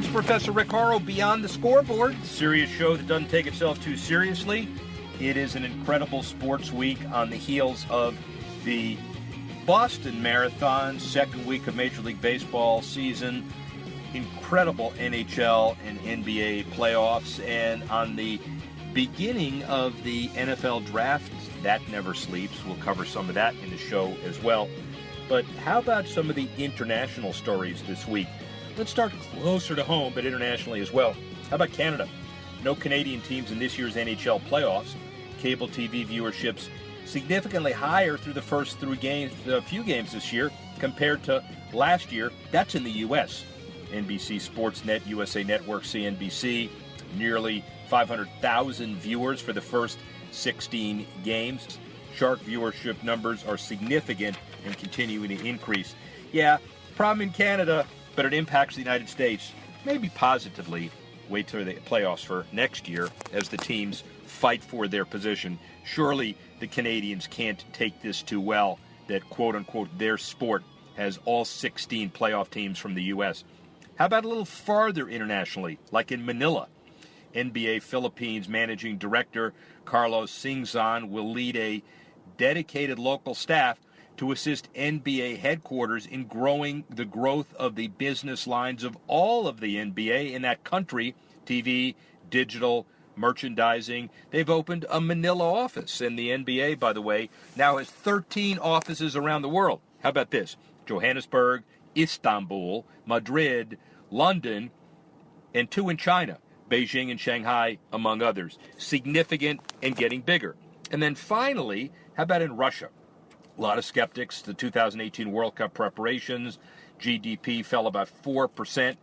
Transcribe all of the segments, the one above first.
Sports Professor Rick Horrow, Beyond the Scoreboard, a serious show that doesn't take itself too seriously. It is an incredible sports week on the heels of the Boston Marathon, second week of Major League Baseball season, incredible NHL and NBA playoffs, and on the beginning of the NFL draft. That never sleeps. We'll cover some of that in the show as well. But how about some of the international stories this week? Let's start closer to home, but internationally as well. How about Canada? No Canadian teams in this year's NHL playoffs. Cable TV viewerships significantly higher through the first few games this year compared to last year. That's in the U.S. NBC Sportsnet, USA Network, CNBC, nearly 500,000 viewers for the first 16 games. Shark viewership numbers are significant and continuing to increase. Yeah, problem in Canada, but it impacts the United States, maybe positively. Wait till the playoffs for next year as the teams fight for their position. Surely the Canadians can't take this too well, that quote-unquote their sport has all 16 playoff teams from the U.S. How about a little farther internationally, like in Manila? NBA Philippines Managing Director Carlos Singzon will lead a dedicated local staff to assist NBA headquarters in growing the growth of the business lines of all of the NBA in that country, TV, digital, merchandising. They've opened a Manila office, and the NBA, by the way, now has 13 offices around the world. How about this? Johannesburg, Istanbul, Madrid, London, and 2 in China, Beijing and Shanghai, among others. Significant and getting bigger. And then finally, how about in Russia? A lot of skeptics. The 2018 World Cup preparations, GDP fell about 4%,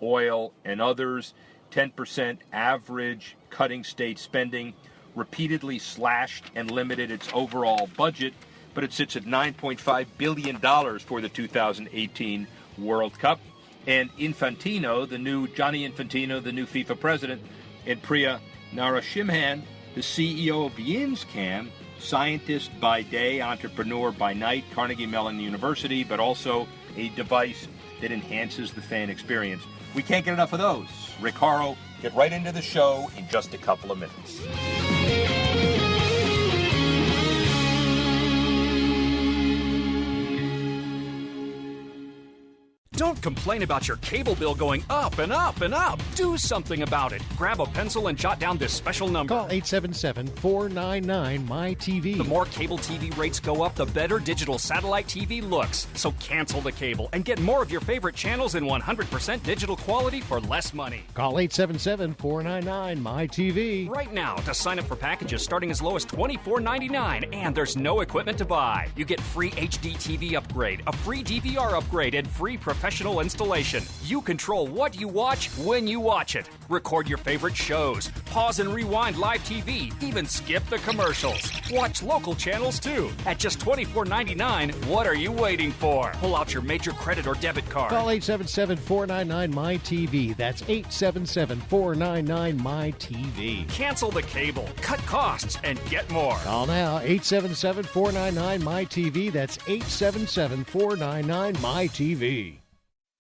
oil and others, 10% average, cutting state spending, repeatedly slashed and limited its overall budget, but it sits at $9.5 billion for the 2018 World Cup. And Johnny Infantino, the new FIFA president, and Priya Narasimhan, the CEO of Yinscam, scientist by day, entrepreneur by night, Carnegie Mellon University, but also a device that enhances the fan experience. We can't get enough of those. Rick Horrow, get right into the show in just a couple of minutes. Don't complain about your cable bill going up and up and up. Do something about it. Grab a pencil and jot down this special number. Call 877-499-MY-TV. The more cable TV rates go up, the better digital satellite TV looks. So cancel the cable and get more of your favorite channels in 100% digital quality for less money. Call 877-499-MY-TV. Right now to sign up for packages starting as low as $24.99, and there's no equipment to buy. You get free HD TV upgrade, a free DVR upgrade, and free professional installation. You control what you watch when you watch it. Record your favorite shows, pause and rewind live TV, even skip the commercials. Watch local channels too. At just $24.99, what are you waiting for? Pull out your major credit or debit card. Call 877-499-MY-TV. That's 877-499-MY-TV. Cancel the cable, cut costs, and get more. Call now, 877-499-MY-TV. That's 877-499-MY-TV.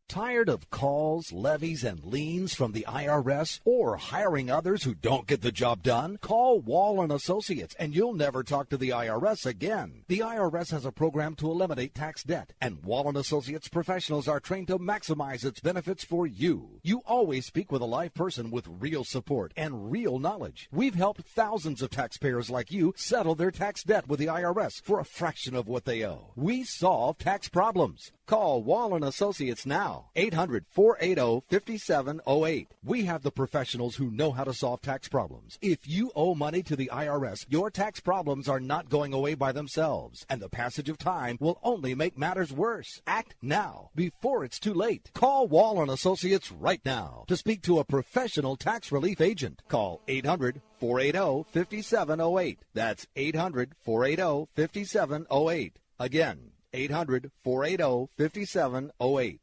Tired of calls, levies, and liens from the IRS or hiring others who don't get the job done? Call Wall & Associates and you'll never talk to the IRS again. The IRS has a program to eliminate tax debt, and Wall & Associates professionals are trained to maximize its benefits for you. You always speak with a live person with real support and real knowledge. We've helped thousands of taxpayers like you settle their tax debt with the IRS for a fraction of what they owe. We solve tax problems. Call Wall & Associates now, 800-480-5708. We have the professionals who know how to solve tax problems. If you owe money to the IRS, your tax problems are not going away by themselves, and the passage of time will only make matters worse. Act now, before it's too late. Call Wall & Associates right now to speak to a professional tax relief agent. Call 800-480-5708. That's 800-480-5708. Again, 800-480-5708.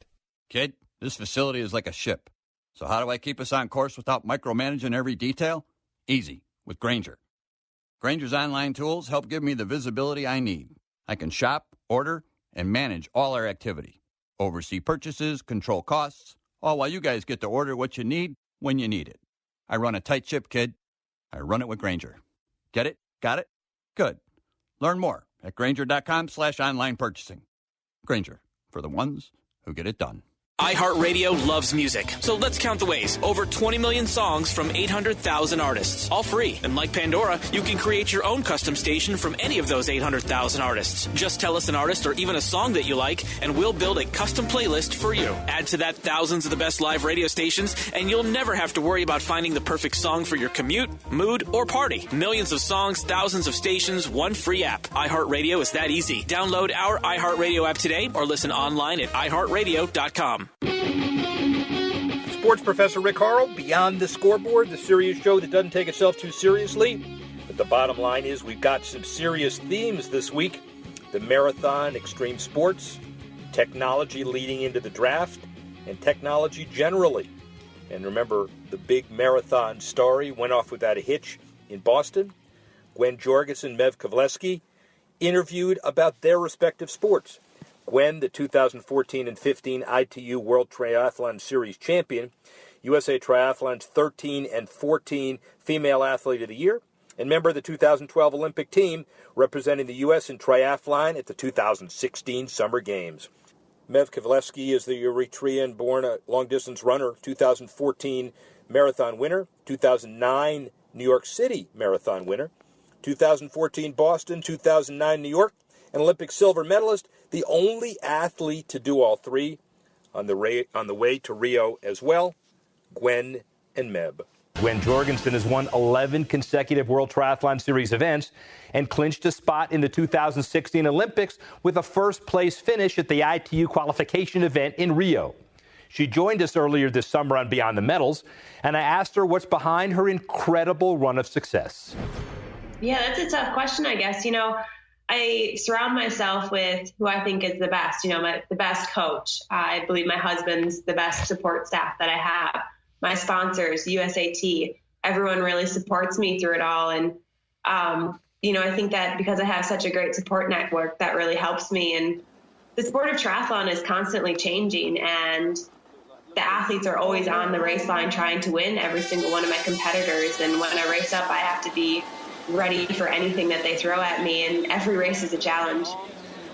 Kid, this facility is like a ship. So how do I keep us on course without micromanaging every detail? Easy, with Grainger. Grainger's online tools help give me the visibility I need. I can shop, order, and manage all our activity. Oversee purchases, control costs, all while you guys get to order what you need when you need it. I run a tight ship, kid. I run it with Grainger. Get it? Got it? Good. Learn more at Grainger.com/online purchasing. Grainger, for the ones who get it done. iHeartRadio loves music, so let's count the ways. Over 20 million songs from 800,000 artists, all free. And like Pandora, you can create your own custom station from any of those 800,000 artists. Just tell us an artist or even a song that you like, and we'll build a custom playlist for you. Add to that thousands of the best live radio stations, and you'll never have to worry about finding the perfect song for your commute, mood, or party. Millions of songs, thousands of stations, one free app. iHeartRadio is that easy. Download our iHeartRadio app today or listen online at iHeartRadio.com. Sports Professor Rick Horrow, Beyond the Scoreboard, the serious show that doesn't take itself too seriously. But the bottom line is we've got some serious themes this week. The marathon, extreme sports, technology leading into the draft, and technology generally. And remember, the big marathon story went off without a hitch in Boston. Gwen Jorgensen and Mev Kavleski interviewed about their respective sports. Gwen, the 2014 and 15 ITU World Triathlon Series champion, USA Triathlon's 13 and 14 Female Athlete of the Year, and member of the 2012 Olympic team representing the U.S. in triathlon at the 2016 Summer Games. Mev Kavleski is the Eritrean-born long-distance runner, 2014 marathon winner, 2009 New York City marathon winner, 2014 Boston, 2009 New York, an Olympic silver medalist, the only athlete to do all three, on the way to Rio as well. Gwen and Meb. Gwen Jorgensen has won 11 consecutive World Triathlon Series events and clinched a spot in the 2016 Olympics with a first-place finish at the ITU qualification event in Rio. She joined us earlier this summer on Beyond the Medals, and I asked her what's behind her incredible run of success. Yeah, that's a tough question, I guess. I surround myself with who I think is the best, the best coach. I believe my husband's the best support staff that I have. My sponsors, USAT, everyone really supports me through it all. And, I think that because I have such a great support network, that really helps me. And the sport of triathlon is constantly changing, and the athletes are always on the race line trying to win every single one of my competitors. And when I race up, I have to be ready for anything that they throw at me, and every race is a challenge.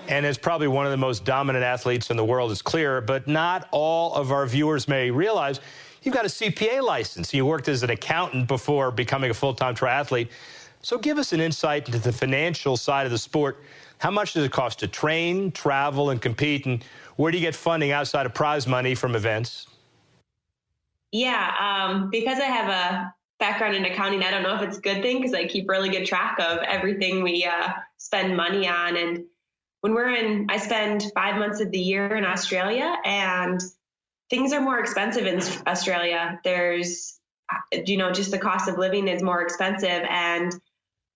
And as probably one of the most dominant athletes in the world is clear, but not all of our viewers may realize you've got a CPA license. You worked as an accountant before becoming a full-time triathlete. So give us an insight into the financial side of the sport. How much does it cost to train, travel, and compete, and where do you get funding outside of prize money from events? Yeah, because I have a background in accounting, I don't know if it's a good thing because I keep really good track of everything we spend money on. And when I spend 5 months of the year in Australia, and things are more expensive in Australia. There's, just the cost of living is more expensive. And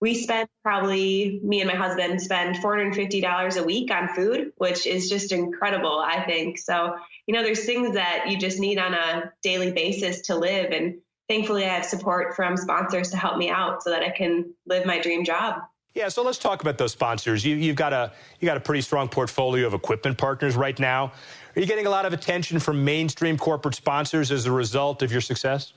we spend me and my husband spend $450 a week on food, which is just incredible, I think. So, there's things that you just need on a daily basis to live. And thankfully, I have support from sponsors to help me out so that I can live my dream job. Yeah, so let's talk about those sponsors. You've got a pretty strong portfolio of equipment partners right now. Are you getting a lot of attention from mainstream corporate sponsors as a result of your success?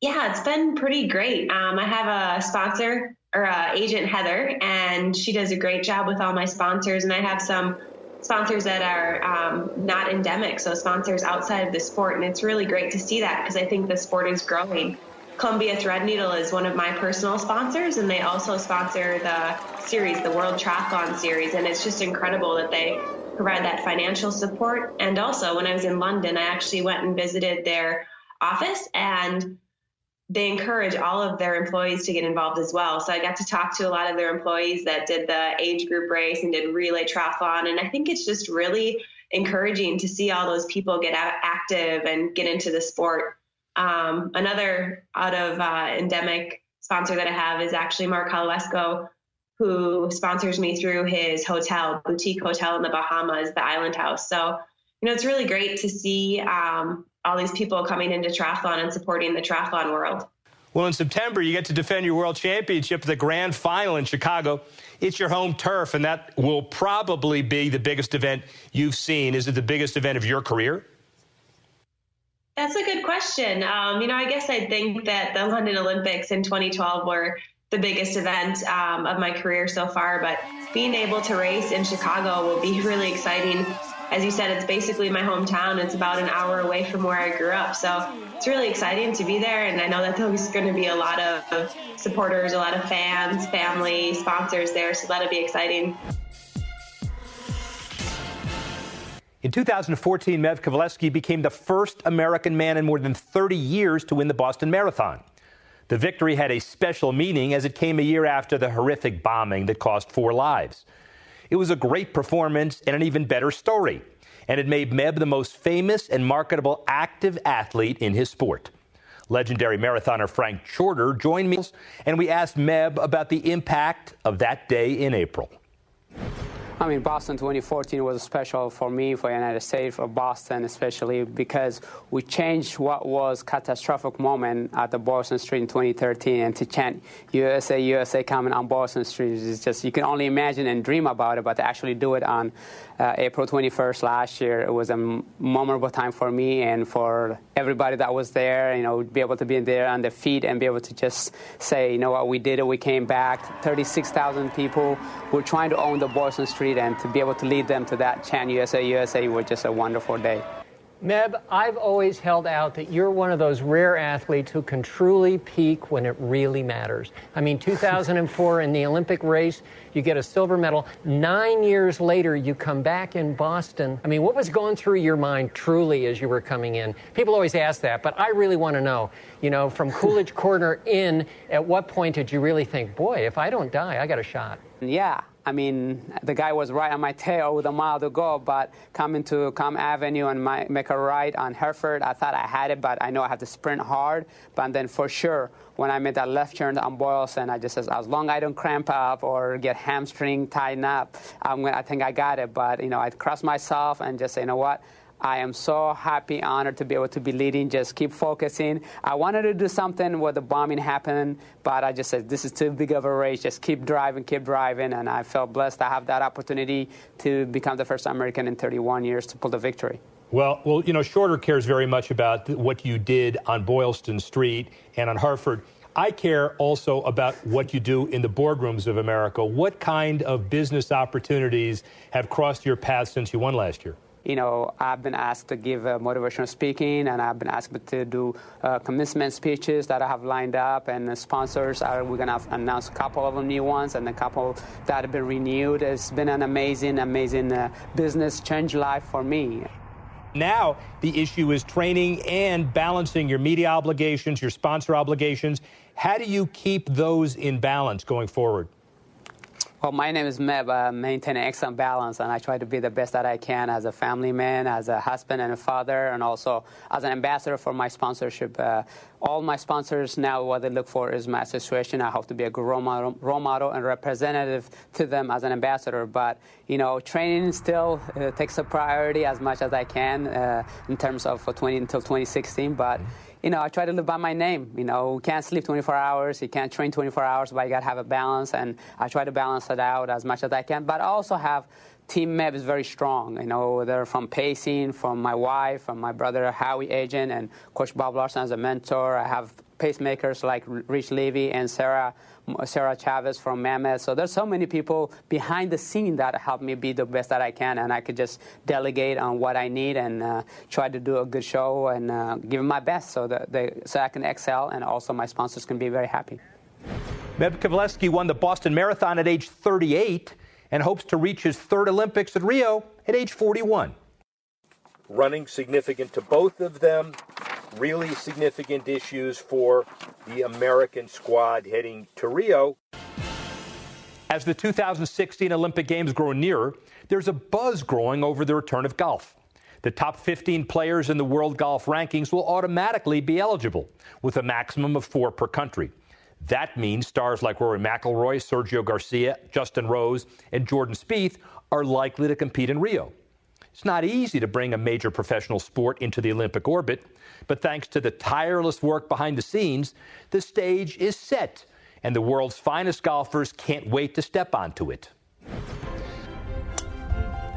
Yeah, it's been pretty great. I have a sponsor or agent, Heather, and she does a great job with all my sponsors. And I have some sponsors that are not endemic, so sponsors outside of the sport. And it's really great to see that because I think the sport is growing. Columbia Threadneedle is one of my personal sponsors, and they also sponsor the series, the World Triathlon Series. And it's just incredible that they provide that financial support. And also, when I was in London, I actually went and visited their office, and they encourage all of their employees to get involved as well. So I got to talk to a lot of their employees that did the age group race and did relay triathlon. And I think it's just really encouraging to see all those people get active and get into the sport. Another out of endemic sponsor that I have is actually Mark Holowesko, who sponsors me through his boutique hotel in the Bahamas, the Island House. So, it's really great to see all these people coming into triathlon and supporting the triathlon world. Well, in September, you get to defend your world championship at the grand final in Chicago. It's your home turf, and that will probably be the biggest event you've seen. Is it the biggest event of your career? That's a good question. I guess I think that the London Olympics in 2012 were the biggest event of my career so far, but being able to race in Chicago will be really exciting. As you said, it's basically my hometown. It's about an hour away from where I grew up. So it's really exciting to be there. And I know that there's going to be a lot of supporters, a lot of fans, family, sponsors there. So that'll be exciting. In 2014, Mev Kovaleski became the first American man in more than 30 years to win the Boston Marathon. The victory had a special meaning as it came a year after the horrific bombing that cost 4 lives. It was a great performance and an even better story, and it made Meb the most famous and marketable active athlete in his sport. Legendary marathoner Frank Shorter joined me, and we asked Meb about the impact of that day in April. I mean, Boston 2014 was special for me, for the United States, for Boston especially, because we changed what was a catastrophic moment at the Boston Street in 2013, and to chant USA, USA coming on Boston Street is just, you can only imagine and dream about it, but to actually do it on April 21st last year, it was a memorable time for me and for everybody that was there, be able to be there on their feet and be able to just say, you know what, we did it, we came back. 36,000 people were trying to own the Boston Street, and to be able to lead them to that chant USA, USA was just a wonderful day. Meb, I've always held out that you're one of those rare athletes who can truly peak when it really matters. I mean, 2004 in the Olympic race, you get a silver medal. 9 years later, you come back in Boston. I mean, what was going through your mind truly as you were coming in? People always ask that, but I really want to know, from Coolidge Corner in, at what point did you really think, boy, if I don't die, I got a shot? Yeah. I mean, the guy was right on my tail with a mile to go, but coming to Com Avenue and make a right on Hereford, I thought I had it, but I know I have to sprint hard. But then for sure, when I made that left turn on Boylston, I just said, as long as I don't cramp up or get hamstring tightened up, I think I got it. But, I crossed myself and just say, you know what? I am so happy, honored to be able to be leading. Just keep focusing. I wanted to do something where the bombing happened, but I just said, this is too big of a race. Just keep driving. And I felt blessed to have that opportunity to become the first American in 31 years to pull the victory. Well, Shorter cares very much about what you did on Boylston Street and on Hartford. I care also about what you do in the boardrooms of America. What kind of business opportunities have crossed your path since you won last year? I've been asked to give motivational speaking, and I've been asked to do commencement speeches that I have lined up, and the sponsors we're going to announce a couple of them new ones, and a couple that have been renewed. It's been an amazing business, change life for me. Now the issue is training and balancing your media obligations, your sponsor obligations. How do you keep those in balance going forward? Well, my name is Meb. I maintain an excellent balance, and I try to be the best that I can as a family man, as a husband and a father, and also as an ambassador for my sponsorship. All my sponsors now, what they look for is my association. I hope to be a good role model and representative to them as an ambassador. But, training still takes a priority as much as I can in terms of until 2016. But I try to live by my name. You can't sleep 24 hours, you can't train 24 hours, but you got to have a balance, and I try to balance it out as much as I can. But I also have Team Meb is very strong. They're from pacing, from my wife, from my brother Howie Agent, and Coach Bob Larson as a mentor. I have pacemakers like Rich Levy and Sarah Chavez from Mammoth. So there's so many people behind the scene that help me be the best that I can, and I could just delegate on what I need and try to do a good show and give them my best so I can excel, and also my sponsors can be very happy. Meb Kovaleski won the Boston Marathon at age 38 and hopes to reach his third Olympics at Rio at age 41. Running significant to both of them. Really significant issues for the American squad heading to Rio. As the 2016 Olympic Games grow nearer, there's a buzz growing over the return of golf. The top 15 players in the world golf rankings will automatically be eligible, with a maximum of 4 per country. That means stars like Rory McIlroy, Sergio Garcia, Justin Rose, and Jordan Spieth are likely to compete in Rio. It's not easy to bring a major professional sport into the Olympic orbit, but thanks to the tireless work behind the scenes, the stage is set, and the world's finest golfers can't wait to step onto it.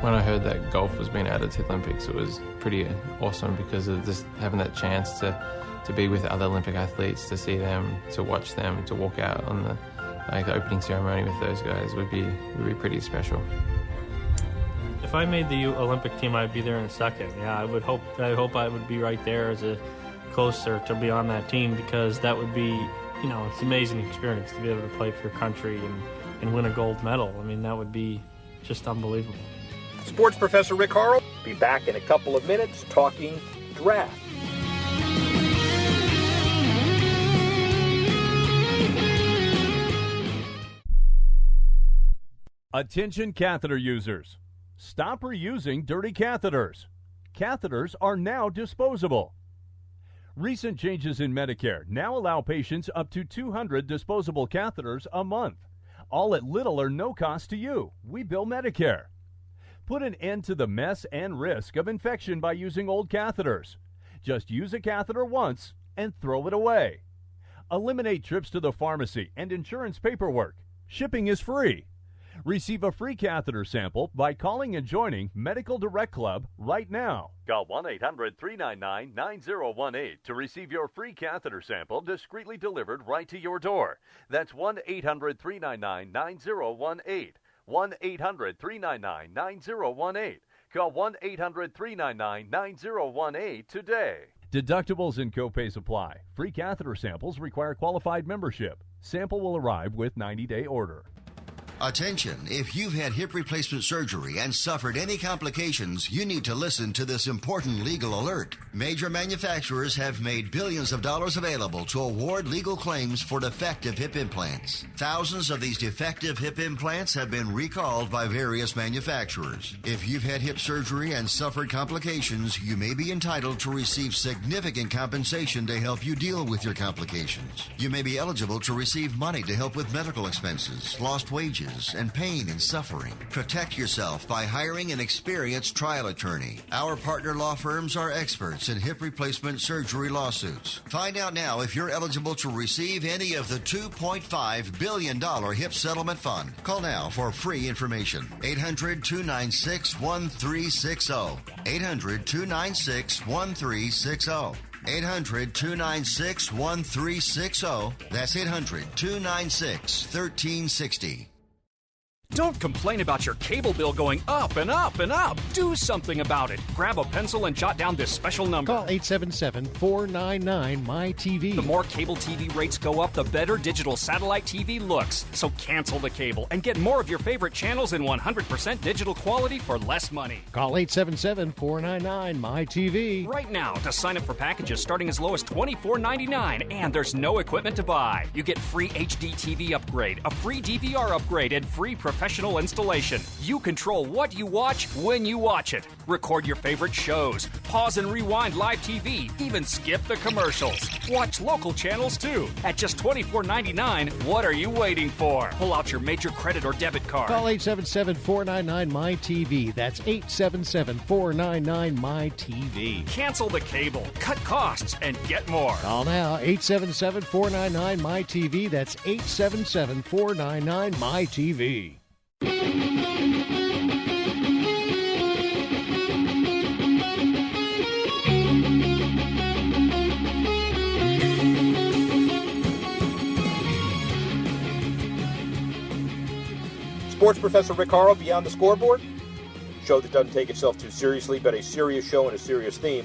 When I heard that golf was being added to the Olympics, it was pretty awesome because of just having that chance to be with other Olympic athletes, to see them, to watch them, to walk out on the opening ceremony with those guys would be pretty special. If I made the Olympic team, I'd be there in a second. Yeah, I hope I would be right there as a closer to be on that team, because that would be, it's an amazing experience to be able to play for your country and win a gold medal. I mean, that would be just unbelievable. Sports professor Rick Horrow be back in a couple of minutes talking draft. Attention catheter users. Stop reusing dirty catheters. Catheters are now disposable. Recent changes in Medicare now allow patients up to 200 disposable catheters a month, all at little or no cost to you. We bill Medicare. Put an end to the mess and risk of infection by using old catheters. Just use a catheter once and throw it away. Eliminate trips to the pharmacy and insurance paperwork. Shipping is free. Receive a free catheter sample by calling and joining Medical Direct Club right now. Call 1-800-399-9018 to receive your free catheter sample discreetly delivered right to your door. That's 1-800-399-9018. 1-800-399-9018. Call 1-800-399-9018 today. Deductibles and copays apply. Free catheter samples require qualified membership. Sample will arrive with 90-day order. Attention, if you've had hip replacement surgery and suffered any complications, you need to listen to this important legal alert. Major manufacturers have made billions of dollars available to award legal claims for defective hip implants. Thousands of these defective hip implants have been recalled by various manufacturers. If you've had hip surgery and suffered complications, you may be entitled to receive significant compensation to help you deal with your complications. You may be eligible to receive money to help with medical expenses, lost wages, and pain and suffering. Protect yourself by hiring an experienced trial attorney. Our partner law firms are experts in hip replacement surgery lawsuits. Find out now if you're eligible to receive any of the $2.5 billion hip settlement fund. Call now for free information. 800-296-1360. 800-296-1360. 800-296-1360. That's 800-296-1360. Don't complain about your cable bill going up and up and up. Do something about it. Grab a pencil and jot down this special number. Call 877-499-MY-TV. The more cable TV rates go up, the better digital satellite TV looks. So cancel the cable and get more of your favorite channels in 100% digital quality for less money. Call 877-499-MY-TV. Right now to sign up for packages starting as low as $24.99, and there's no equipment to buy. You get free HD TV upgrade, a free DVR upgrade, and free professional installation. You control what you watch when you watch it. Record your favorite shows. Pause and rewind live TV. Even skip the commercials. Watch local channels too. At just $24.99, what are you waiting for? Pull out your major credit or debit card. Call 877-499-MY-TV. That's 877-499-MY-TV. Cancel the cable, cut costs, and get more. Call now, 877-499-MY-TV. That's 877-499-MY-TV. Sports professor Rick Horrow, Beyond the Scoreboard. A show that doesn't take itself too seriously, but a serious show and a serious theme.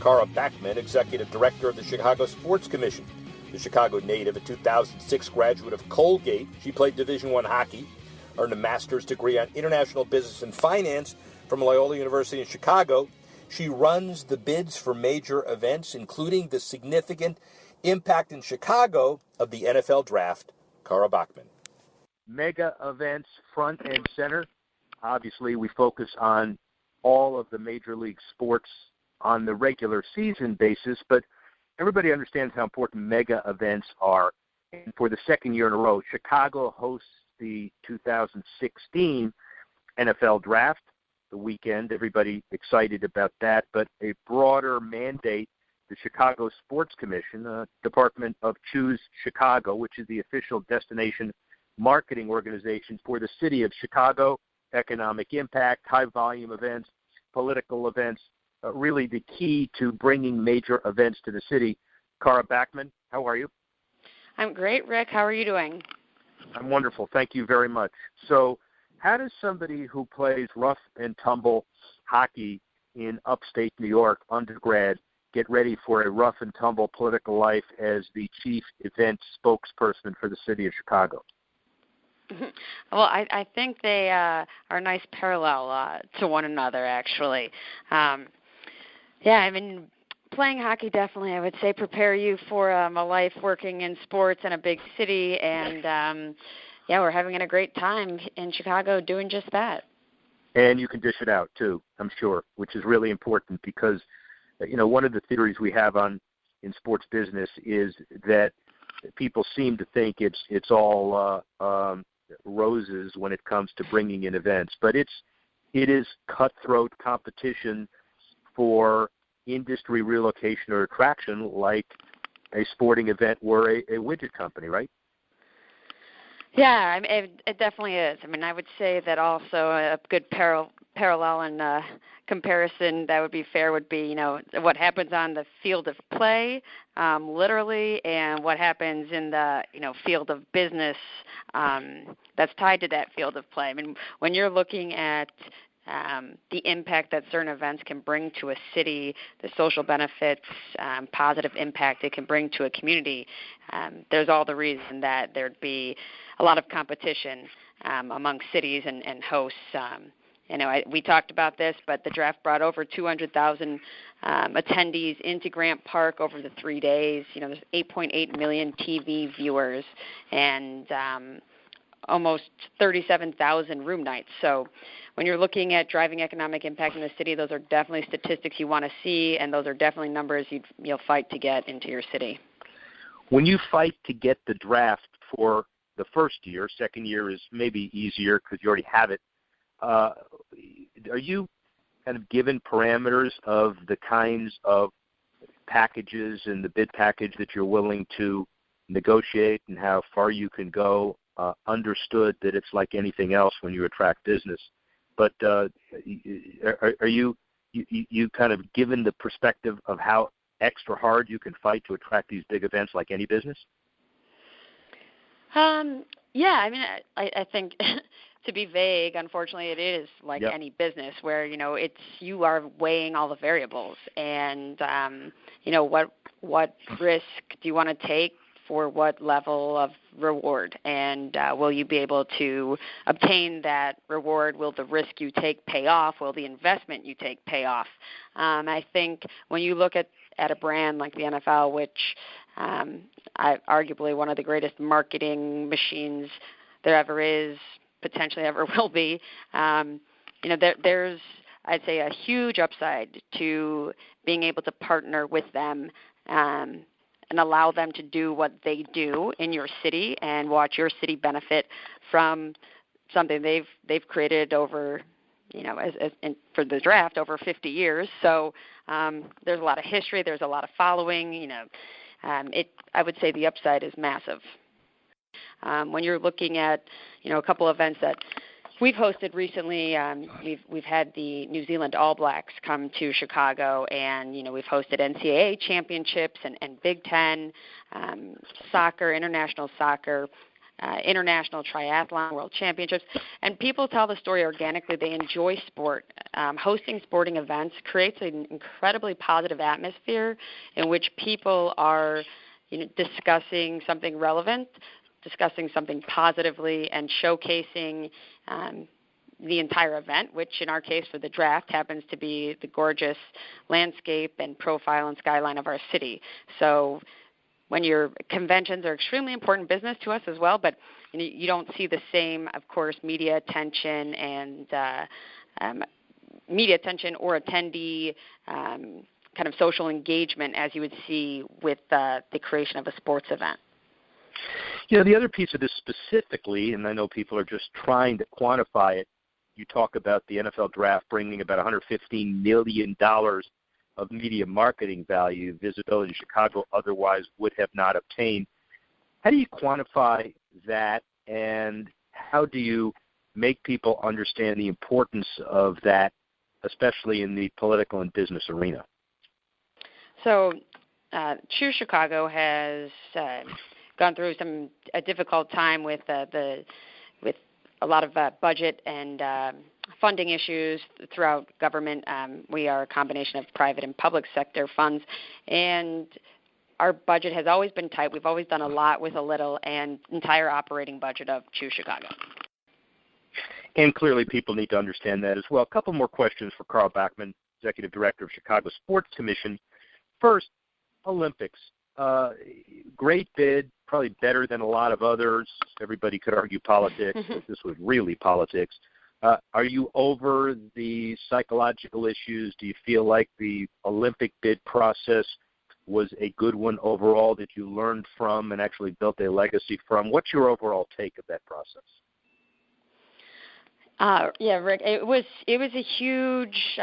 Cara Backman, executive director of the Chicago Sports Commission. The Chicago native, a 2006 graduate of Colgate. She played Division I hockey, earned a master's degree on international business and finance from Loyola University in Chicago. She runs the bids for major events, including the significant impact in Chicago of the NFL draft. Cara Backman. Mega events front and center. Obviously, we focus on all of the major league sports on the regular season basis, but everybody understands how important mega events are. And for the second year in a row, Chicago hosts the 2016 NFL draft, the weekend. Everybody excited about that, but a broader mandate, the Chicago Sports Commission, Department of Choose Chicago, which is the official destination marketing organization for the city of Chicago economic impact, high volume events, political events, really the key to bringing major events to the city. Cara Backman, how are you? I'm great, Rick. How are you doing? I'm wonderful. Thank you very much. So how does somebody who plays rough and tumble hockey in upstate New York, undergrad, get ready for a rough and tumble political life as the chief event spokesperson for the city of Chicago? Well, I think they are a nice parallel to one another, actually. Yeah, I mean, playing hockey definitely, I would say, prepare you for a life working in sports in a big city, and yeah, we're having a great time in Chicago doing just that. And you can dish it out too, I'm sure, which is really important because, you know, one of the theories we have in sports business is that people seem to think it's all roses when it comes to bringing in events, but it is cutthroat competition for industry relocation or attraction, like a sporting event or a widget company, right? Yeah, I mean, it definitely is. I mean, I would say that also a good parallel and comparison that would be fair would be, you know, what happens on the field of play, literally, and what happens in the, you know, field of business that's tied to that field of play. I mean, when you're looking at the impact that certain events can bring to a city, the social benefits, positive impact it can bring to a community, there's all the reason that there'd be a lot of competition among cities and hosts. You know, we talked about this, but the draft brought over 200,000 attendees into Grant Park over the 3 days. You know, there's 8.8 million TV viewers and almost 37,000 room nights. So when you're looking at driving economic impact in the city, those are definitely statistics you want to see, and those are definitely numbers you'll fight to get into your city. When you fight to get the draft for the first year, second year is maybe easier because you already have it, are you kind of given parameters of the kinds of packages in the bid package that you're willing to negotiate and how far you can go? Understood that it's like anything else when you attract business, but are you kind of given the perspective of how extra hard you can fight to attract these big events like any business? Yeah, I mean, I think to be vague, unfortunately, it is like any business where, you know, you are weighing all the variables and, you know, what risk do you want to take for what level of reward, and will you be able to obtain that reward? Will the risk you take pay off? Will the investment you take pay off? I think when you look at a brand like the NFL, which arguably one of the greatest marketing machines there ever is, potentially ever will be, you know, there's, I'd say, a huge upside to being able to partner with them and allow them to do what they do in your city and watch your city benefit from something they've created over, you know, for the draft over 50 years. So there's a lot of history, there's a lot of following. You know, I would say the upside is massive. When you're looking at, you know, a couple events that we've hosted recently, we've had the New Zealand All Blacks come to Chicago, and, you know, we've hosted NCAA championships and Big Ten, soccer, international triathlon world championships, and people tell the story organically. They enjoy sport. Hosting sporting events creates an incredibly positive atmosphere in which people are, you know, discussing something relevant, discussing something positively, and showcasing the entire event, which in our case for the draft happens to be the gorgeous landscape and profile and skyline of our city. So when your conventions are extremely important business to us as well, but you don't see the same, of course, media attention or attendee kind of social engagement as you would see with the creation of a sports event. You know, the other piece of this specifically, and I know people are just trying to quantify it, you talk about the NFL draft bringing about $115 million of media marketing value, visibility Chicago otherwise would have not obtained. How do you quantify that, and how do you make people understand the importance of that, especially in the political and business arena? So, Choose Chicago has gone through a difficult time with with a lot of budget and funding issues throughout government. We are a combination of private and public sector funds, and our budget has always been tight. We've always done a lot with a little, and entire operating budget of Choose Chicago. And clearly people need to understand that as well. A couple more questions for Carl Bachman, Executive Director of Chicago Sports Commission. First, Olympics. Great bid, probably better than a lot of others. Everybody could argue politics, but this was really politics. Are you over the psychological issues? Do you feel like the Olympic bid process was a good one overall that you learned from and actually built a legacy from? What's your overall take of that process? Yeah, Rick, it was a huge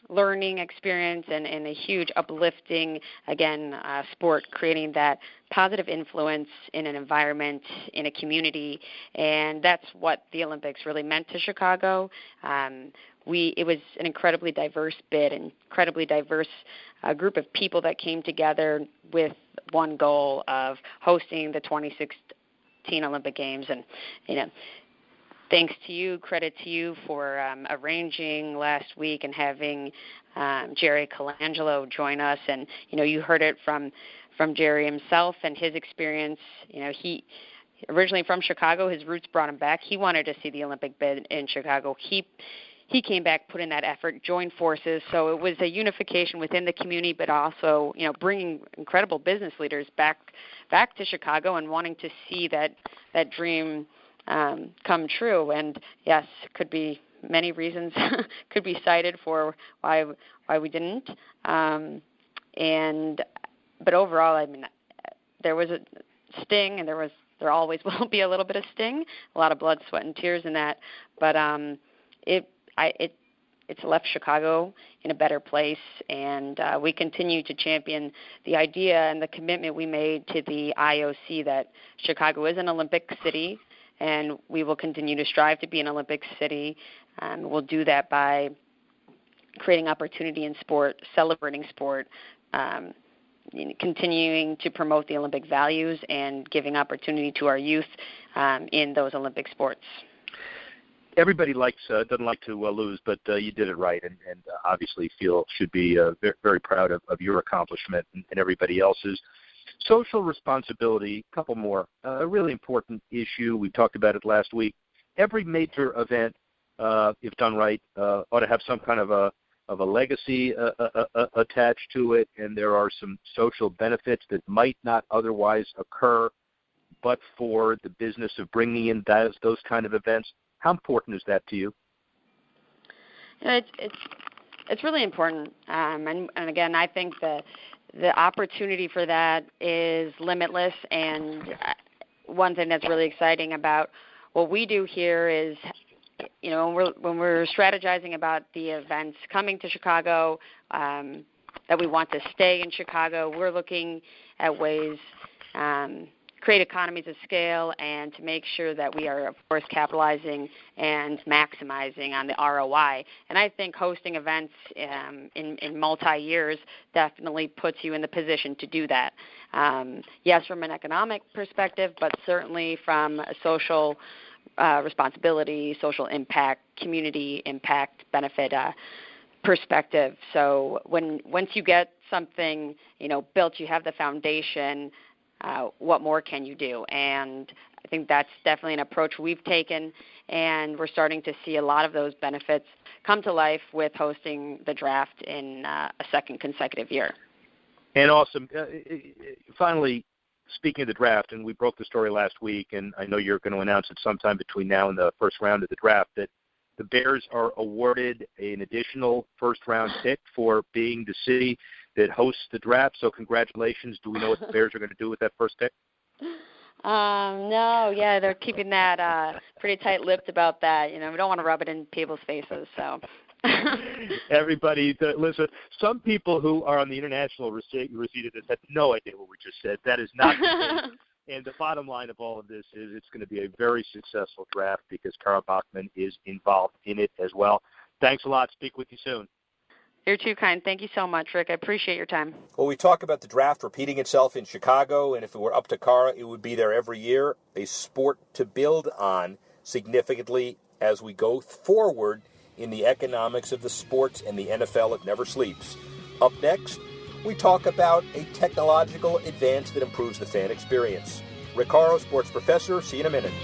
learning experience and a huge uplifting, again, sport, creating that positive influence in an environment, in a community, and that's what the Olympics really meant to Chicago. It was an incredibly diverse bid, incredibly diverse group of people that came together with one goal of hosting the 2016 Olympic Games. And, thanks to you, credit to you for arranging last week and having Jerry Colangelo join us. And, you heard it from Jerry himself and his experience. He originally from Chicago, his roots brought him back. He wanted to see the Olympic bid in Chicago. He came back, put in that effort, joined forces. So it was a unification within the community, but also, bringing incredible business leaders back to Chicago and wanting to see that dream come true. And yes, could be many reasons could be cited for why we didn't. But overall, there was a sting, and there always will be a little bit of sting, a lot of blood, sweat, and tears in that. But it's left Chicago in a better place, and we continue to champion the idea and the commitment we made to the IOC that Chicago is an Olympic city, and we will continue to strive to be an Olympic city. We'll do that by creating opportunity in sport, celebrating sport, continuing to promote the Olympic values, and giving opportunity to our youth in those Olympic sports. Everybody doesn't like to lose, but you did it right, and obviously should be very, very proud of your accomplishment and everybody else's. Social responsibility, a couple more, a really important issue. We talked about it last week. Every major event, if done right, ought to have some kind of a legacy attached to it, and there are some social benefits that might not otherwise occur but for the business of bringing in those kind of events. How important is that to you? It's really important, and again, I think the opportunity for that is limitless. And one thing that's really exciting about what we do here is, when we're strategizing about the events coming to Chicago, that we want to stay in Chicago, we're looking at ways create economies of scale and to make sure that we are, of course, capitalizing and maximizing on the ROI. And I think hosting events in multi-years definitely puts you in the position to do that. Yes, from an economic perspective, but certainly from a social responsibility, social impact, community impact, benefit perspective. So once you get something built, you have the foundation. What more can you do? And I think that's definitely an approach we've taken, and we're starting to see a lot of those benefits come to life with hosting the draft in a second consecutive year. And awesome. Finally, speaking of the draft, and we broke the story last week, and I know you're going to announce it sometime between now and the first round of the draft, that the Bears are awarded an additional first-round pick for being the city that hosts the draft. So congratulations. Do we know what the Bears are going to do with that first pick? No, yeah, they're keeping that pretty tight-lipped about that. We don't want to rub it in people's faces. So everybody, listen, some people who are on the international receipt of this had no idea what we just said. That is not the case. And the bottom line of all of this is it's going to be a very successful draft because Carl Bachman is involved in it as well. Thanks a lot. Speak with you soon. You're too kind. Thank you so much, Rick. I appreciate your time. Well, we talk about the draft repeating itself in Chicago, and if it were up to Cara, it would be there every year. A sport to build on significantly as we go forward in the economics of the sports and the NFL. It never sleeps. Up next, we talk about a technological advance that improves the fan experience. Rick Horrow, sports professor. See you in a minute.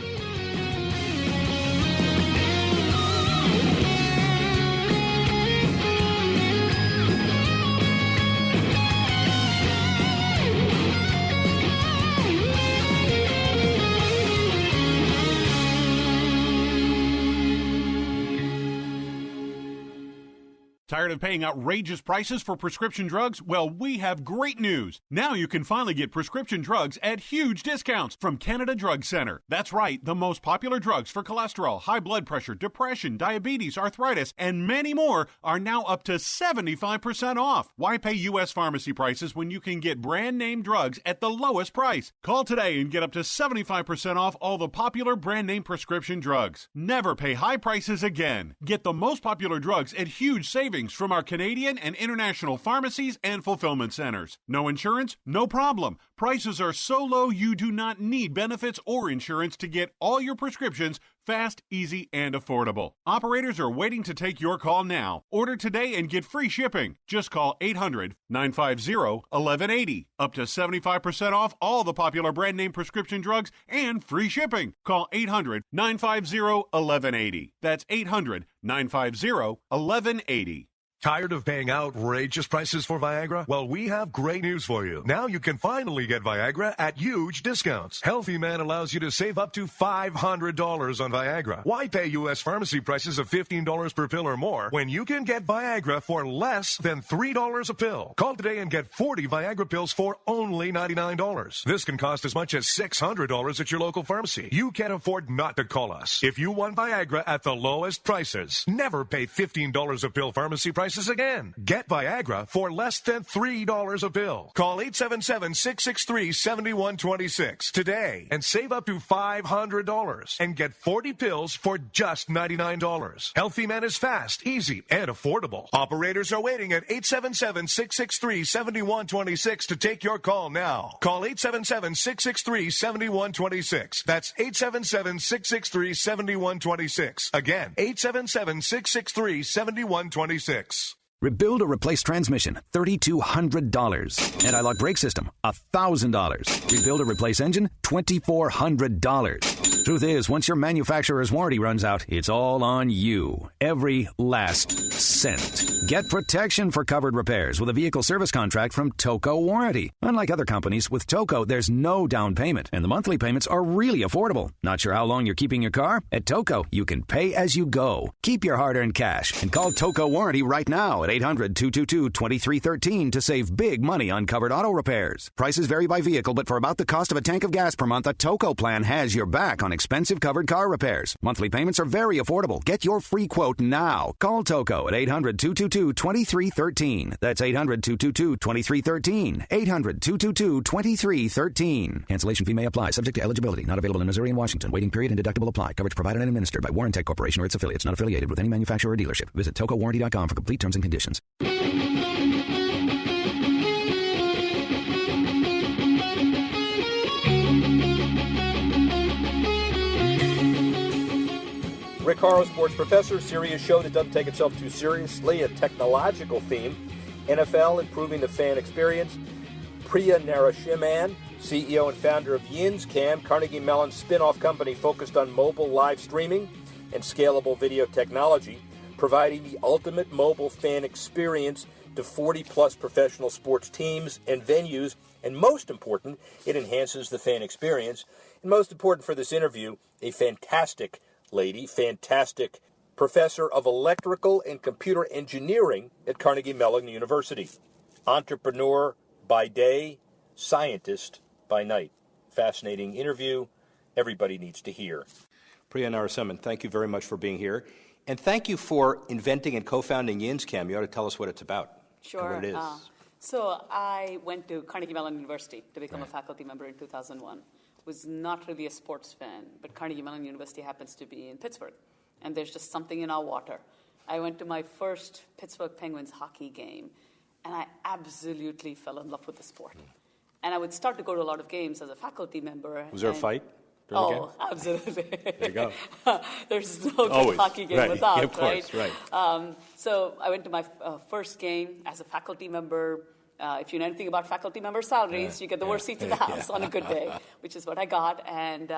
Tired of paying outrageous prices for prescription drugs? Well, we have great news. Now you can finally get prescription drugs at huge discounts from Canada Drug Center. That's right, the most popular drugs for cholesterol, high blood pressure, depression, diabetes, arthritis, and many more are now up to 75% off. Why pay U.S. pharmacy prices when you can get brand name drugs at the lowest price? Call today and get up to 75% off all the popular brand name prescription drugs. Never pay high prices again. Get the most popular drugs at huge savings from our Canadian and international pharmacies and fulfillment centers. No insurance? No problem. Prices are so low you do not need benefits or insurance to get all your prescriptions fast, easy, and affordable. Operators are waiting to take your call now. Order today and get free shipping. Just call 800-950-1180. Up to 75% off all the popular brand name prescription drugs and free shipping. Call 800-950-1180. That's 800-950-1180. Tired of paying outrageous prices for Viagra? Well, we have great news for you. Now you can finally get Viagra at huge discounts. Healthy Man allows you to save up to $500 on Viagra. Why pay U.S. pharmacy prices of $15 per pill or more when you can get Viagra for less than $3 a pill? Call today and get 40 Viagra pills for only $99. This can cost as much as $600 at your local pharmacy. You can't afford not to call us. If you want Viagra at the lowest prices, never pay $15 a pill pharmacy prices again. Get Viagra for less than $3 a pill. Call 877-663-7126 today and save up to $500 and get 40 pills for just $99. Healthy Man is fast, easy, and affordable. Operators are waiting at 877-663-7126 to take your call now. Call 877-663-7126. That's 877-663-7126. Again, 877-663-7126. Rebuild or replace transmission, $3,200. Anti-lock brake system, $1,000. Rebuild or replace engine, $2,400. Truth is, once your manufacturer's warranty runs out, it's all on you. Every last cent. Get protection for covered repairs with a vehicle service contract from Toco Warranty. Unlike other companies, with Toco, there's no down payment, and the monthly payments are really affordable. Not sure how long you're keeping your car? At Toco, you can pay as you go. Keep your hard-earned cash and call Toco Warranty right now at 800-222-2313 to save big money on covered auto repairs. Prices vary by vehicle, but for about the cost of a tank of gas per month, a Toco plan has your back on expensive covered car repairs. Monthly payments are very affordable. Get your free quote now. Call Toco at 800-222-2313. That's 800-222-2313. 800-222-2313. Cancellation fee may apply. Subject to eligibility. Not available in Missouri and Washington. Waiting period and deductible apply. Coverage provided and administered by Warrantech Corporation or its affiliates. Not affiliated with any manufacturer or dealership. Visit TocoWarranty.com for complete terms and conditions. Rick Horrow, sports professor, serious show that doesn't take itself too seriously, a technological theme, NFL improving the fan experience, Priya Narasimhan, CEO and founder of Yins Cam, Carnegie Mellon's spin-off company focused on mobile live streaming and scalable video technology, providing the ultimate mobile fan experience to 40-plus professional sports teams and venues, and most important, it enhances the fan experience. And most important for this interview, a fantastic lady, fantastic professor of electrical and computer engineering at Carnegie Mellon University. Entrepreneur by day, scientist by night. Fascinating interview. Everybody needs to hear. Priya Narasimhan, thank you very much for being here. And thank you for inventing and co-founding Yins Cam. You ought to tell us what it's about. Sure. And what it is. So I went to Carnegie Mellon University to become a faculty member in 2001. was not really a sports fan, but Carnegie Mellon University happens to be in Pittsburgh, and there's just something in our water. I went to my first Pittsburgh Penguins hockey game, and I absolutely fell in love with the sport. And I would start to go to a lot of games as a faculty member. Was there a fight? Oh, absolutely. There you go. There's no good Always. hockey game Right. without, Yeah, of course, right? So I went to my first game as a faculty member. If you know anything about faculty member salaries, you get the worst seats in the house on a good day, which is what I got. And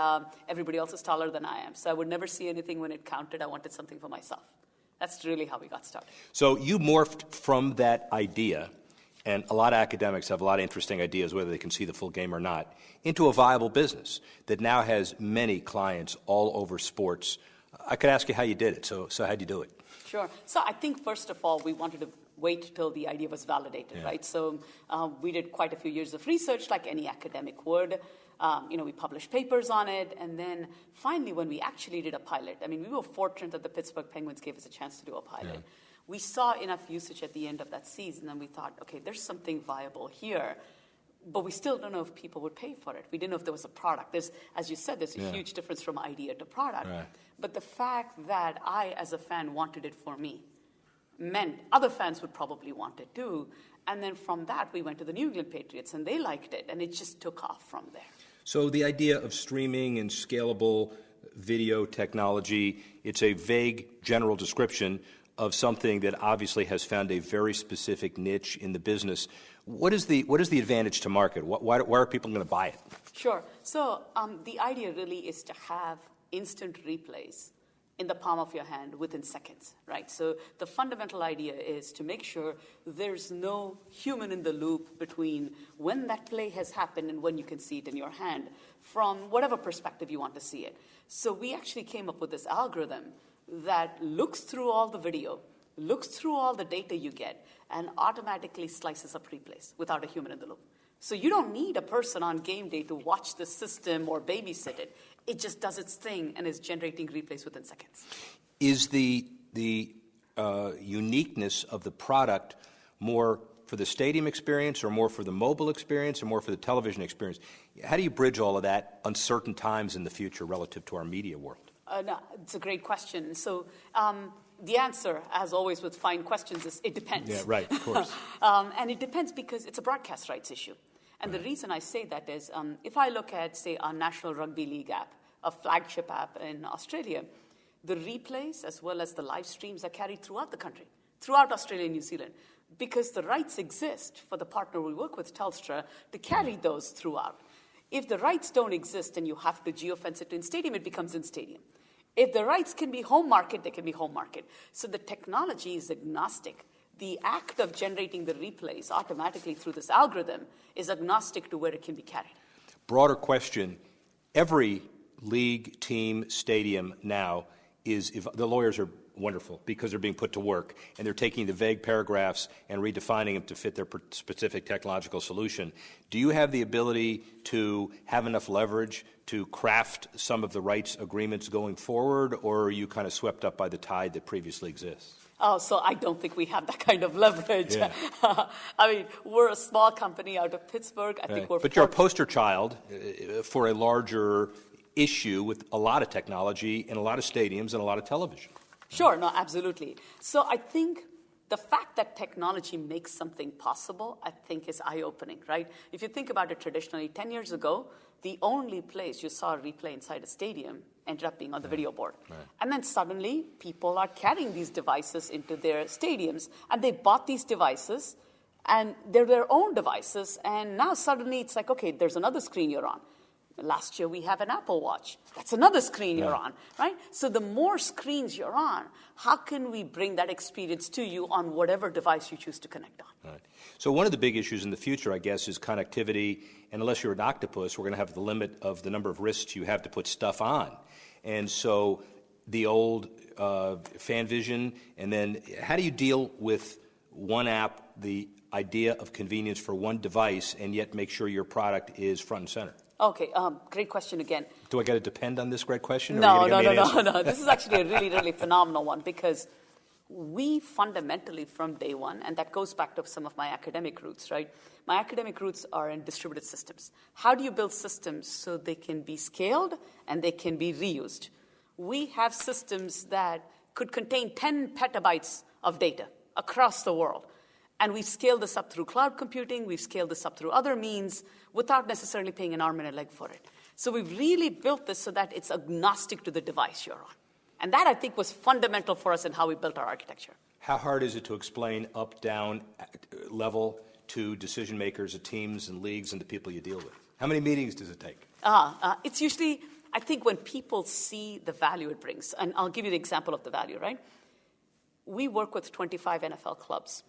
everybody else is taller than I am. So I would never see anything when it counted. I wanted something for myself. That's really how we got started. So you morphed from that idea, and a lot of academics have a lot of interesting ideas, whether they can see the full game or not, into a viable business that now has many clients all over sports. I could ask you how you did it. So how'd you do it? Sure. So I think, first of all, we wanted to wait till the idea was validated, right? So we did quite a few years of research, like any academic would. We published papers on it, and then finally, when we actually did a pilot, we were fortunate that the Pittsburgh Penguins gave us a chance to do a pilot. Yeah. We saw enough usage at the end of that season, and we thought, okay, there's something viable here, but we still don't know if people would pay for it. We didn't know if there was a product. As you said, there's a huge difference from idea to product. Right. But the fact that I, as a fan, wanted it for me meant other fans would probably want it too. And then from that, we went to the New England Patriots, and they liked it, and it just took off from there. So the idea of streaming and scalable video technology, it's a vague general description of something that obviously has found a very specific niche in the business. What is the advantage to market? Why are people going to buy it? Sure. So the idea really is to have instant replays in the palm of your hand within seconds, right? So the fundamental idea is to make sure there's no human in the loop between when that play has happened and when you can see it in your hand from whatever perspective you want to see it. So we actually came up with this algorithm that looks through all the video, looks through all the data you get, and automatically slices up replays without a human in the loop. So you don't need a person on game day to watch the system or babysit it. It just does its thing and is generating replays within seconds. Is the uniqueness of the product more for the stadium experience or more for the mobile experience or more for the television experience? How do you bridge all of that uncertain times in the future relative to our media world? No, it's a great question. So the answer, as always with fine questions, is it depends. Yeah, right, of course. And it depends because it's a broadcast rights issue. And the reason I say that is if I look at, say, our National Rugby League app, a flagship app in Australia, the replays as well as the live streams are carried throughout the country, throughout Australia and New Zealand, because the rights exist for the partner we work with, Telstra, to carry those throughout. If the rights don't exist and you have to geofence it in stadium, it becomes in stadium. If the rights can be home market, they can be home market. So the technology is agnostic. The act of generating the replays automatically through this algorithm is agnostic to where it can be carried. Broader question, every league, team, stadium now is, if the lawyers are wonderful because they're being put to work and they're taking the vague paragraphs and redefining them to fit their specific technological solution. Do you have the ability to have enough leverage to craft some of the rights agreements going forward, or are you kind of swept up by the tide that previously exists? Oh, so I don't think we have that kind of leverage. Yeah. We're a small company out of Pittsburgh. I think we're. But you're a poster child for a larger issue with a lot of technology and a lot of stadiums and a lot of television. Sure, no, absolutely. So I think the fact that technology makes something possible, I think, is eye-opening, right? If you think about it traditionally, 10 years ago, the only place you saw a replay inside a stadium ended up being on the video board. Right. And then suddenly, people are carrying these devices into their stadiums, and they bought these devices, and they're their own devices, and now suddenly it's like, okay, there's another screen you're on. Last year, we have an Apple Watch. That's another screen you're on, right? So the more screens you're on, how can we bring that experience to you on whatever device you choose to connect on? Right. So one of the big issues in the future, I guess, is connectivity. And unless you're an octopus, we're going to have the limit of the number of wrists you have to put stuff on. And so the old FanVision, and then how do you deal with one app, the idea of convenience for one device, and yet make sure your product is front and center? Okay, great question again. Do I got to depend on this great question? No. This is actually a really, really phenomenal one because we fundamentally from day one, and that goes back to some of my academic roots, right? My academic roots are in distributed systems. How do you build systems so they can be scaled and they can be reused? We have systems that could contain 10 petabytes of data across the world. And we've scaled this up through cloud computing. We've scaled this up through other means without necessarily paying an arm and a leg for it. So we've really built this so that it's agnostic to the device you're on. And that, I think, was fundamental for us in how we built our architecture. How hard is it to explain up, down level to decision makers at teams and leagues and the people you deal with? How many meetings does it take? It's usually, I think, when people see the value it brings. And I'll give you the example of the value, right? We work with 25 NFL clubs.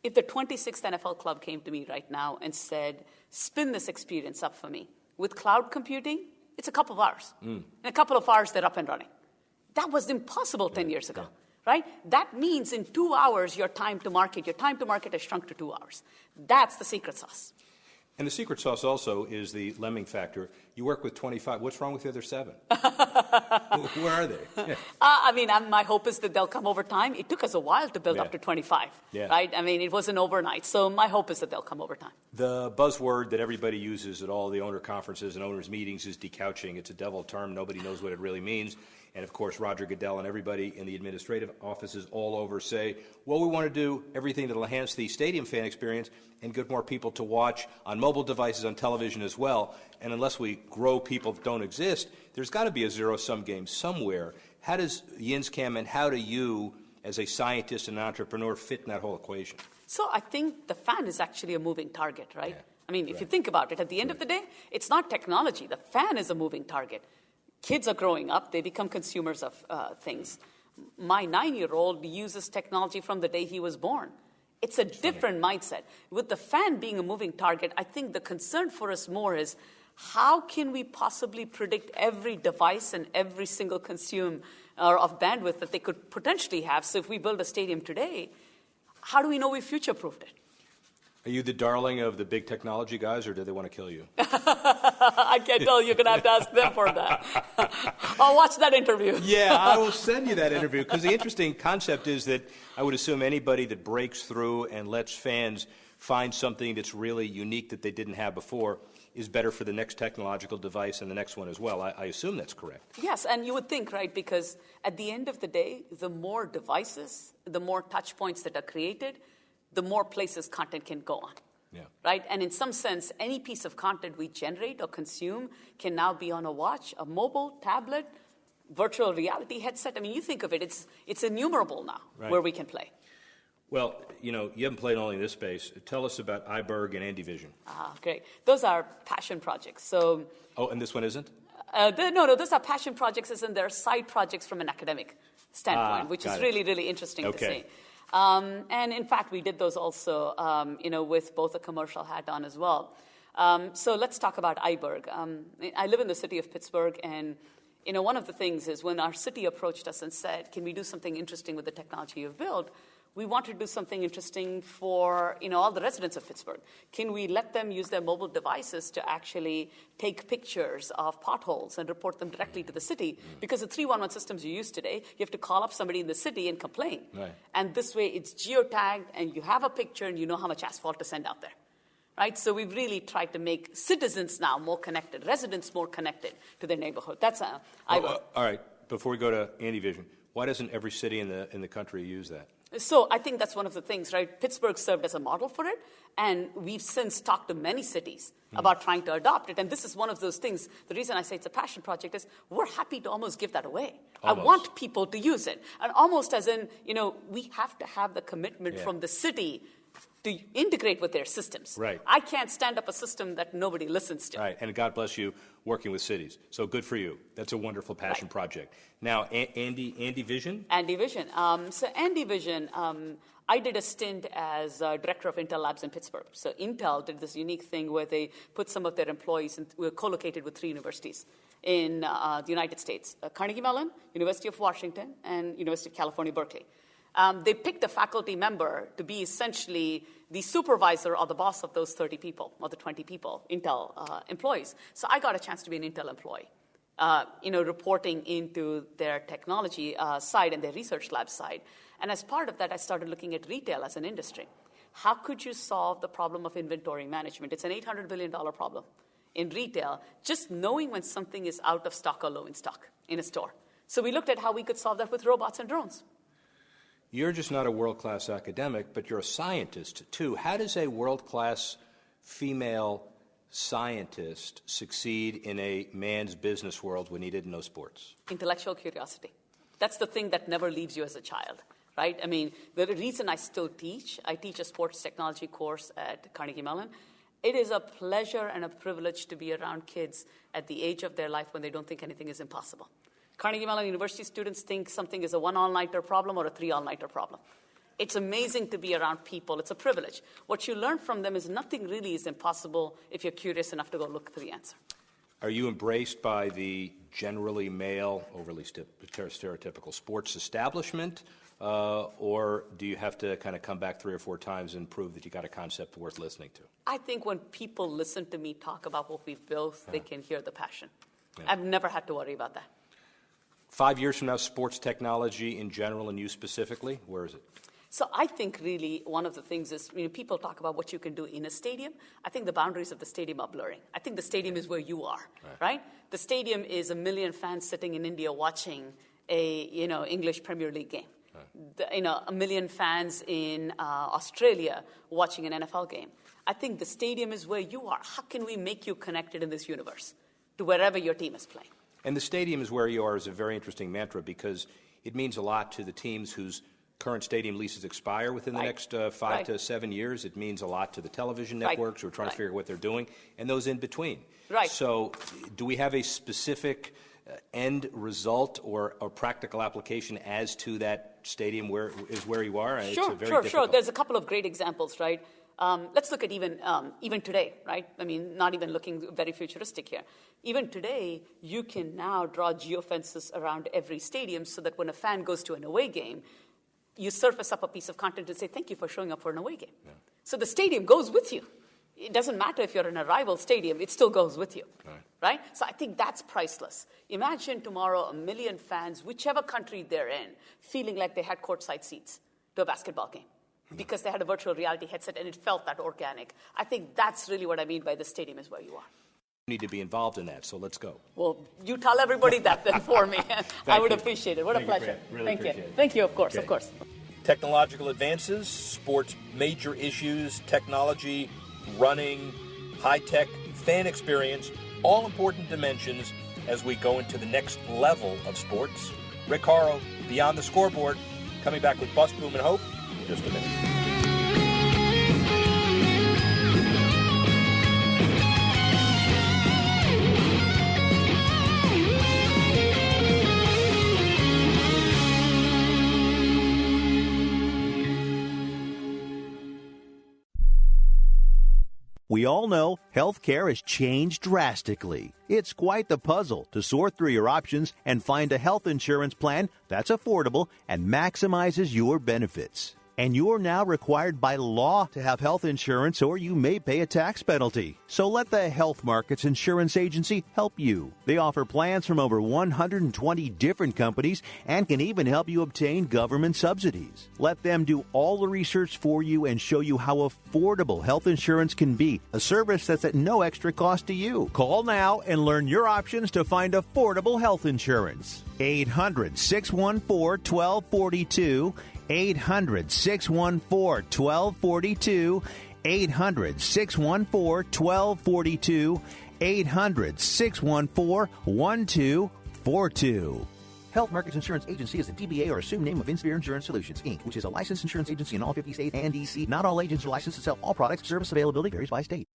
If the 26th NFL club came to me right now and said, spin this experience up for me, with cloud computing, it's a couple of hours. In a couple of hours, they're up and running. That was impossible 10 years ago, right? That means in 2 hours, your time to market has shrunk to 2 hours. That's the secret sauce. And the secret sauce also is the lemming factor. You work with 25. What's wrong with the other 7? Where are they? My hope is that they'll come over time. It took us a while to build up to 25, right? I mean, it wasn't overnight. So my hope is that they'll come over time. The buzzword that everybody uses at all the owner conferences and owners meetings is decouching. It's a devil term. Nobody knows what it really means. And, of course, Roger Goodell and everybody in the administrative offices all over say, well, we want to do everything that will enhance the stadium fan experience and get more people to watch on mobile devices, on television as well. And unless we grow people that don't exist, there's got to be a zero-sum game somewhere. How does Yinscam and how do you, as a scientist and entrepreneur, fit in that whole equation? So I think the fan is actually a moving target, right? If you think about it, at the end of the day, it's not technology. The fan is a moving target. Kids are growing up. They become consumers of things. My 9-year-old uses technology from the day he was born. It's a different mindset. With the fan being a moving target, I think the concern for us more is how can we possibly predict every device and every single consume of bandwidth that they could potentially have? So if we build a stadium today, how do we know we future-proofed it? Are you the darling of the big technology guys, or do they want to kill you? I can't tell. You're going to have to ask them for that. I'll watch that interview. Yeah, I will send you that interview, because the interesting concept is that I would assume anybody that breaks through and lets fans find something that's really unique that they didn't have before is better for the next technological device and the next one as well. I assume that's correct. Yes, and you would think, right, because at the end of the day, the more devices, the more touch points that are created, the more places content can go on, right? And in some sense, any piece of content we generate or consume can now be on a watch, a mobile, tablet, virtual reality headset. I mean, you think of it, it's innumerable now where we can play. Well, you haven't played only in this space. Tell us about iBerg and Andyvision. Great. Those are passion projects. So. Oh, and this one isn't? No, those are passion projects, as in they're side projects from an academic standpoint, which is really, really interesting to see. And in fact, we did those also, with both a commercial hat on as well. So let's talk about iBerg. I live in the city of Pittsburgh, and one of the things is when our city approached us and said, "Can we do something interesting with the technology you've built?" We want to do something interesting for all the residents of Pittsburgh. Can we let them use their mobile devices to actually take pictures of potholes and report them directly to the city? Because the 311 systems you use today, you have to call up somebody in the city and complain. Right. And this way it's geotagged and you have a picture and you know how much asphalt to send out there. Right? So we've really tried to make citizens now more connected, residents more connected to their neighborhood. That's all right. Before we go to Andyvision, why doesn't every city in the country use that? So I think that's one of the things, right? Pittsburgh served as a model for it, and we've since talked to many cities about trying to adopt it. And this is one of those things. The reason I say it's a passion project is we're happy to almost give that away. Almost. I want people to use it. And almost as in, we have to have the commitment from the city to integrate with their systems. Right. I can't stand up a system that nobody listens to. Right, and God bless you working with cities. So good for you. That's a wonderful passion project. Now, Andyvision? Andyvision. So Andyvision, I did a stint as director of Intel Labs in Pittsburgh. So Intel did this unique thing where they put some of their employees were co-located with 3 universities in the United States, Carnegie Mellon, University of Washington, and University of California, Berkeley. They picked a faculty member to be essentially the supervisor or the boss of those 30 people or the 20 people, Intel employees. So I got a chance to be an Intel employee, reporting into their technology side and their research lab side. And as part of that, I started looking at retail as an industry. How could you solve the problem of inventory management? It's an $800 billion problem in retail, just knowing when something is out of stock or low in stock in a store. So we looked at how we could solve that with robots and drones. You're just not a world-class academic, but you're a scientist, too. How does a world-class female scientist succeed in a man's business world when he didn't know sports? Intellectual curiosity. That's the thing that never leaves you as a child, right? I mean, the reason I still teach, I teach a sports technology course at Carnegie Mellon. It is a pleasure and a privilege to be around kids at the age of their life when they don't think anything is impossible. Carnegie Mellon University students think something is a 1 all-nighter problem or a 3 all-nighter problem. It's amazing to be around people. It's a privilege. What you learn from them is nothing really is impossible if you're curious enough to go look for the answer. Are you embraced by the generally male, overly stereotypical sports establishment, or do you have to kind of come back 3 or 4 times and prove that you got a concept worth listening to? I think when people listen to me talk about what we've built, they can hear the passion. I've never had to worry about that. 5 years from now, sports technology in general and you specifically, where is it? So I think really one of the things is, people talk about what you can do in a stadium. I think the boundaries of the stadium are blurring. I think the stadium is where you are, right? The stadium is 1 million fans sitting in India watching a, English Premier League game. 1 million fans in Australia watching an NFL game. I think the stadium is where you are. How can we make you connected in this universe to wherever your team is playing? And the stadium is where you are is a very interesting mantra because it means a lot to the teams whose current stadium leases expire within the next 5 to 7 years. It means a lot to the television networks who are trying to figure out what they're doing and those in between. Right. So do we have a specific end result or practical application as to that stadium where you are? Sure. There's a couple of great examples, right? Let's look at even today, right? I mean, not even looking very futuristic here. Even today, you can now draw geofences around every stadium so that when a fan goes to an away game, you surface up a piece of content and say, thank you for showing up for an away game. Yeah. So the stadium goes with you. It doesn't matter if you're in a rival stadium, it still goes with you, right? So I think that's priceless. Imagine tomorrow 1 million fans, whichever country they're in, feeling like they had courtside seats to a basketball game because they had a virtual reality headset and it felt that organic. I think that's really what I mean by the stadium is where you are. You need to be involved in that, so let's go. Well, you tell everybody that then for me. I would appreciate it. What a pleasure. Thank you. Thank you, of course, of course. Technological advances, sports major issues, technology, running, high-tech, fan experience, all important dimensions as we go into the next level of sports. Rick Horrow, Beyond the Scoreboard, coming back with Bust, Boom, and Hope in just a minute. We all know healthcare has changed drastically. It's quite the puzzle to sort through your options and find a health insurance plan that's affordable and maximizes your benefits. And you're now required by law to have health insurance or you may pay a tax penalty. So let the Health Markets Insurance Agency help you. They offer plans from over 120 different companies and can even help you obtain government subsidies. Let them do all the research for you and show you how affordable health insurance can be, a service that's at no extra cost to you. Call now and learn your options to find affordable health insurance. 800-614-1242. 800-614-1242, 800-614-1242, 800-614-1242. Health Markets Insurance Agency is a DBA or assumed name of Insphere Insurance Solutions, Inc., which is a licensed insurance agency in all 50 states and D.C. Not all agents are licensed to sell all products. Service availability varies by state.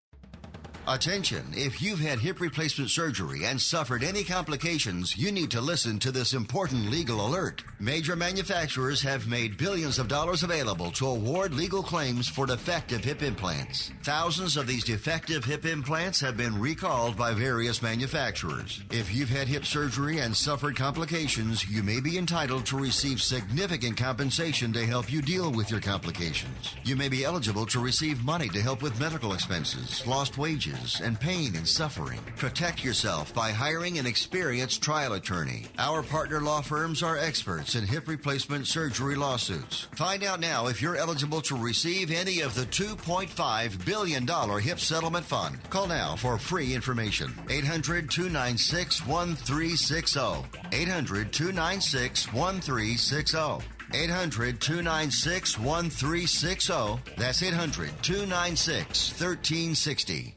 Attention, if you've had hip replacement surgery and suffered any complications, you need to listen to this important legal alert. Major manufacturers have made billions of dollars available to award legal claims for defective hip implants. Thousands of these defective hip implants have been recalled by various manufacturers. If you've had hip surgery and suffered complications, you may be entitled to receive significant compensation to help you deal with your complications. You may be eligible to receive money to help with medical expenses, lost wages, fractures and pain and suffering. Protect yourself by hiring an experienced trial attorney. Our partner law firms are experts in hip replacement surgery lawsuits. Find out now if you're eligible to receive any of the $2.5 billion hip settlement fund. Call now for free information. 800-296-1360. 800-296-1360. 800-296-1360. That's 800-296-1360.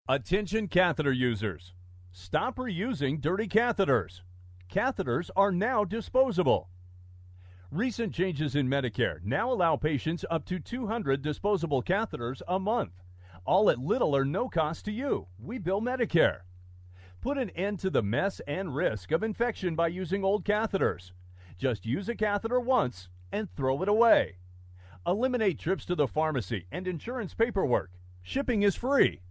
Attention catheter users. Stop reusing dirty catheters. Catheters are now disposable. Recent changes in Medicare now allow patients up to 200 disposable catheters a month, all at little or no cost to you. We bill Medicare. Put an end to the mess and risk of infection by using old catheters. Just use a catheter once and throw it away. Eliminate trips to the pharmacy and insurance paperwork. Shipping is free.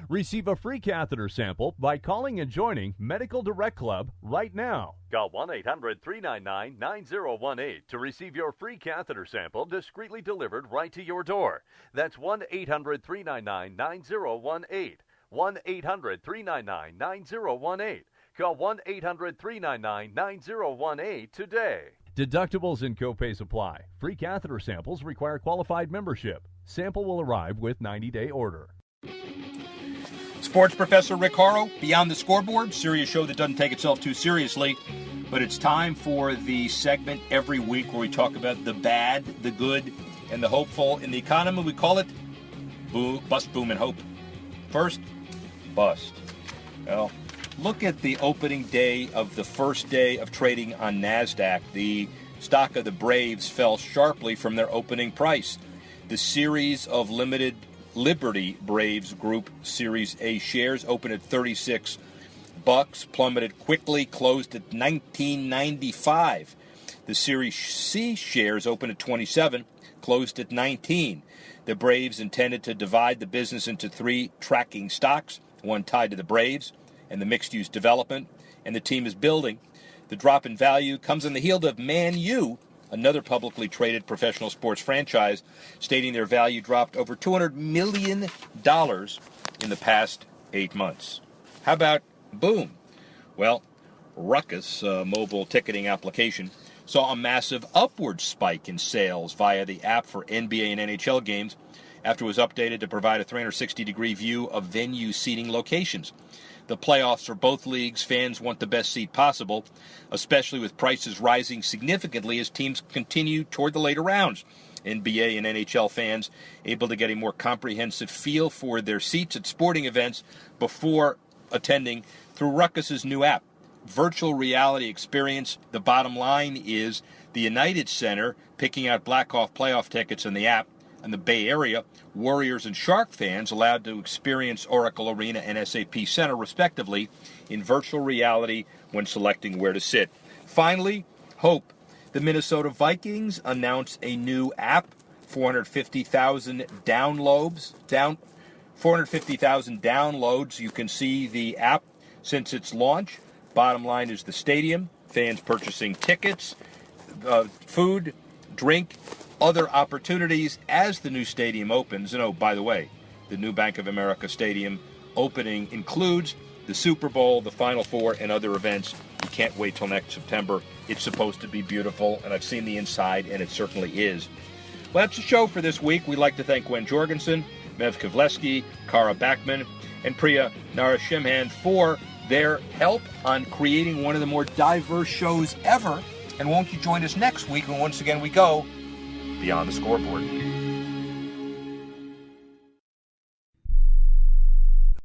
Receive a free catheter sample by calling and joining Medical Direct Club right now. Call 1-800-399-9018 to receive your free catheter sample discreetly delivered right to your door. That's 1-800-399-9018. 1-800-399-9018. Call 1-800-399-9018 today. Deductibles and copays apply. Free catheter samples require qualified membership. Sample will arrive with 90-day order. Sports Professor Rick Horrow, Beyond the Scoreboard, serious show that doesn't take itself too seriously. But it's time for the segment every week where we talk about the bad, the good, and the hopeful in the economy. We call it Bust, Boom, and Hope. First, bust. Well, look at the opening day of the first day of trading on NASDAQ. The stock of the Braves fell sharply from their opening price. The series of limited Liberty Braves Group Series A shares opened at $36, plummeted quickly, closed at $19.95. The Series C shares opened at $27, closed at $19. The Braves intended to divide the business into three tracking stocks, one tied to the Braves and the mixed-use development, and the team is building. The drop in value comes on the heels of Man U, another publicly traded professional sports franchise, stating their value dropped over $200 million in the past 8 months. How about boom? Well, Ruckus, a mobile ticketing application, saw a massive upward spike in sales via the app for NBA and NHL games after it was updated to provide a 360-degree view of venue seating locations. The playoffs for both leagues, fans want the best seat possible, especially with prices rising significantly as teams continue toward the later rounds. NBA and NHL fans able to get a more comprehensive feel for their seats at sporting events before attending through Ruckus's new app. Virtual reality experience. The bottom line is the United Center picking out Blackhawk playoff tickets in the app. In the Bay Area, Warriors and Shark fans allowed to experience Oracle Arena and SAP Center, respectively, in virtual reality when selecting where to sit. Finally, hope. The Minnesota Vikings announced a new app, 450,000 downloads. 450,000 downloads. You can see the app since its launch. Bottom line is the stadium, fans purchasing tickets, food, drink, other opportunities as the new stadium opens. And oh, by the way, the new Bank of America Stadium opening includes the Super Bowl, the Final Four, and other events. We can't wait till next September. It's supposed to be beautiful, and I've seen the inside, and it certainly is. Well, that's the show for this week. We'd like to thank Gwen Jorgensen, Mev Kivleski, Kara Backman, and Priya Narasimhan for their help on creating one of the more diverse shows ever. And won't you join us next week when once again we go Beyond the Scoreboard.